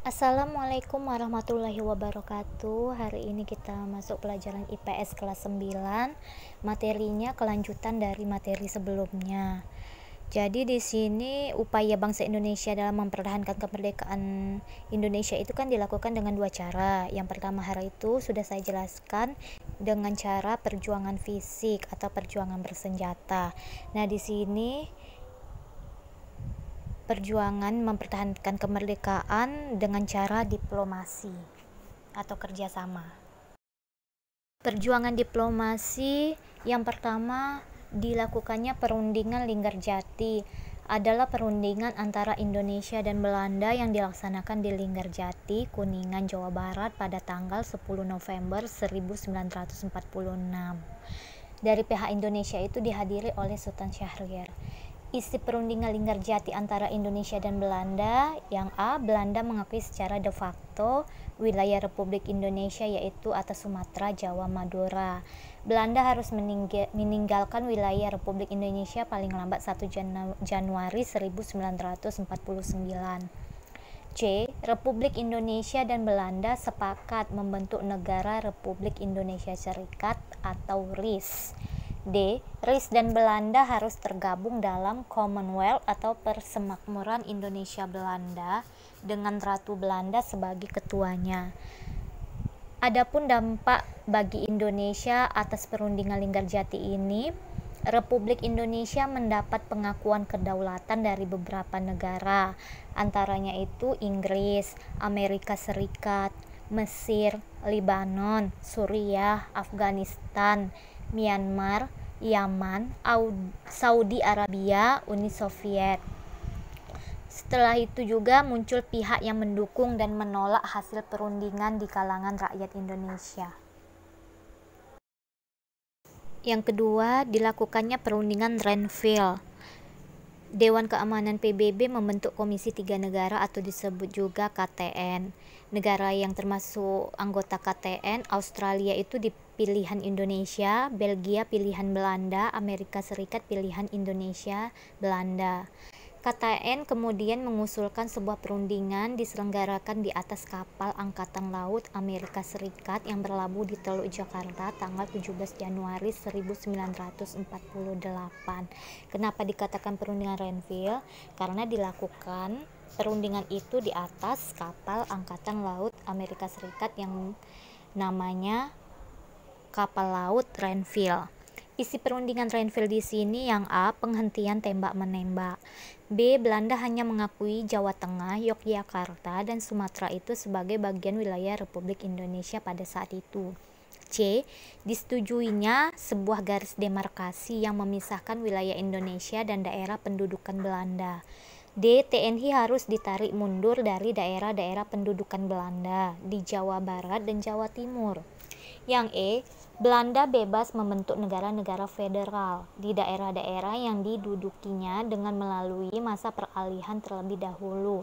Assalamualaikum warahmatullahi wabarakatuh. Hari ini kita masuk pelajaran IPS kelas 9. Materinya kelanjutan dari materi sebelumnya. Jadi di sini upaya bangsa Indonesia dalam mempertahankan kemerdekaan Indonesia itu kan dilakukan dengan dua cara. Yang pertama hari itu sudah saya jelaskan dengan cara perjuangan fisik atau perjuangan bersenjata. Nah, di sini perjuangan mempertahankan kemerdekaan dengan cara diplomasi atau kerjasama. Perjuangan diplomasi yang pertama dilakukannya perundingan Linggarjati adalah perundingan antara Indonesia dan Belanda yang dilaksanakan di Linggarjati, Kuningan, Jawa Barat pada tanggal 10 November 1946. Dari pihak Indonesia itu dihadiri oleh Sultan Syahrir. Isi perundingan Linggarjati antara Indonesia dan Belanda. Yang A, Belanda mengakui secara de facto wilayah Republik Indonesia yaitu atas Sumatera, Jawa, Madura. Belanda harus meninggalkan wilayah Republik Indonesia paling lambat 1 Januari 1949. C, Republik Indonesia dan Belanda sepakat membentuk negara Republik Indonesia Serikat atau RIS. D, RIS dan Belanda harus tergabung dalam Commonwealth atau Persemakmuran Indonesia-Belanda dengan Ratu Belanda sebagai ketuanya. Adapun dampak bagi Indonesia atas perundingan Linggarjati ini, Republik Indonesia mendapat pengakuan kedaulatan dari beberapa negara, antaranya itu Inggris, Amerika Serikat, Mesir, Lebanon, Suriah, Afghanistan, Myanmar, Yaman, Saudi Arabia, Uni Soviet. Setelah itu juga muncul pihak yang mendukung dan menolak hasil perundingan di kalangan rakyat Indonesia. Yang kedua, dilakukannya perundingan Renville. Dewan Keamanan PBB membentuk Komisi Tiga Negara atau disebut juga KTN. Negara yang termasuk anggota KTN, Australia itu di pilihan Indonesia, Belgia pilihan Belanda, Amerika Serikat pilihan Indonesia, Belanda. KTN kemudian mengusulkan sebuah perundingan diselenggarakan di atas kapal Angkatan Laut Amerika Serikat yang berlabuh di Teluk Jakarta tanggal 17 Januari 1948. Kenapa dikatakan perundingan Renville? Karena dilakukan perundingan itu di atas kapal Angkatan Laut Amerika Serikat yang namanya kapal laut Renville. Isi perundingan Renville di sini yang A, penghentian tembak-menembak. B, Belanda hanya mengakui Jawa Tengah, Yogyakarta, dan Sumatera itu sebagai bagian wilayah Republik Indonesia pada saat itu. C, disetujuinya sebuah garis demarkasi yang memisahkan wilayah Indonesia dan daerah pendudukan Belanda. D, TNI harus ditarik mundur dari daerah-daerah pendudukan Belanda di Jawa Barat dan Jawa Timur. Yang E, Belanda bebas membentuk negara-negara federal di daerah-daerah yang didudukinya dengan melalui masa peralihan terlebih dahulu.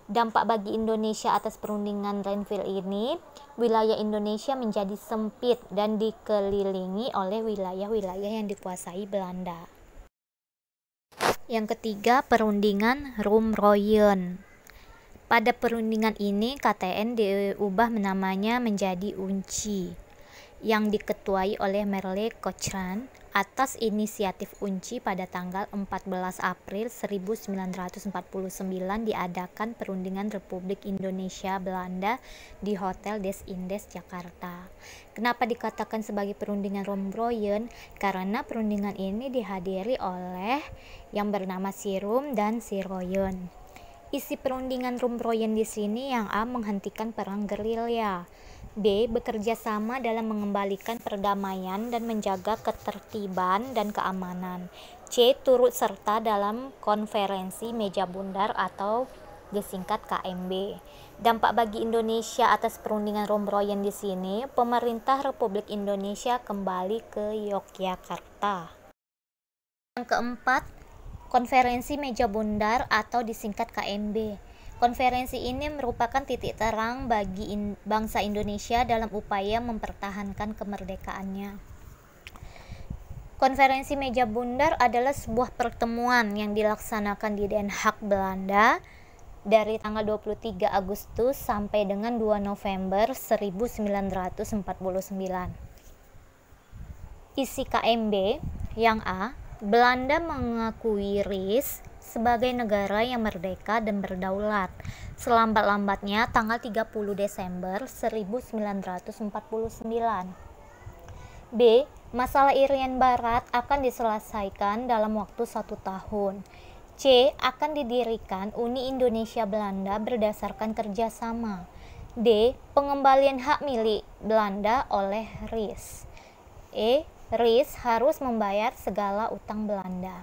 Dampak bagi Indonesia atas perundingan Renville ini, wilayah Indonesia menjadi sempit dan dikelilingi oleh wilayah-wilayah yang dikuasai Belanda. Yang ketiga, perundingan Rumroyen. Pada perundingan ini, KTN diubah namanya menjadi UNCI yang diketuai oleh Merle Cochrane. Atas inisiatif UNCI pada tanggal 14 April 1949 diadakan perundingan Republik Indonesia Belanda di Hotel des Indes Jakarta. Kenapa dikatakan sebagai perundingan Rumroyen? Karena perundingan ini dihadiri oleh yang bernama Sirum dan Siroyen. Isi perundingan Rumroyen di sini yang A, menghentikan perang gerilya. B, bekerja sama dalam mengembalikan perdamaian dan menjaga ketertiban dan keamanan. C, turut serta dalam konferensi meja bundar atau disingkat KMB. Dampak bagi Indonesia atas perundingan Rumroyen di sini, pemerintah Republik Indonesia kembali ke Yogyakarta. Yang keempat, konferensi meja bundar atau disingkat KMB. Konferensi ini merupakan titik terang bagi bangsa Indonesia dalam upaya mempertahankan kemerdekaannya. Konferensi meja bundar adalah sebuah pertemuan yang dilaksanakan di Den Haag, Belanda dari tanggal 23 Agustus sampai dengan 2 November 1949. Isi KMB yang A, Belanda mengakui RIS sebagai negara yang merdeka dan berdaulat selambat-lambatnya tanggal 30 Desember 1949. B, masalah Irian Barat akan diselesaikan dalam waktu 1 tahun. C, akan didirikan Uni Indonesia Belanda berdasarkan kerjasama. D, pengembalian hak milik Belanda oleh RIS. E, RIS harus membayar segala utang Belanda.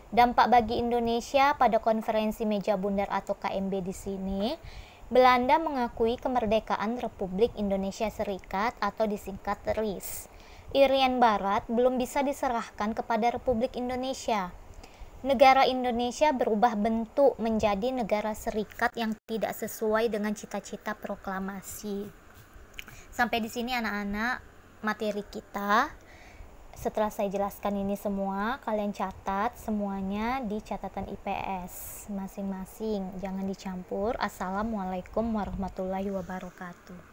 Dampak bagi Indonesia pada konferensi meja bundar atau KMB di sini, Belanda mengakui kemerdekaan Republik Indonesia Serikat atau disingkat RIS. Irian Barat belum bisa diserahkan kepada Republik Indonesia. Negara Indonesia berubah bentuk menjadi negara serikat yang tidak sesuai dengan cita-cita proklamasi. Sampai di sini anak-anak materi kita. Setelah saya jelaskan ini semua, kalian catat semuanya di catatan IPS masing-masing. Jangan dicampur. Assalamualaikum warahmatullahi wabarakatuh.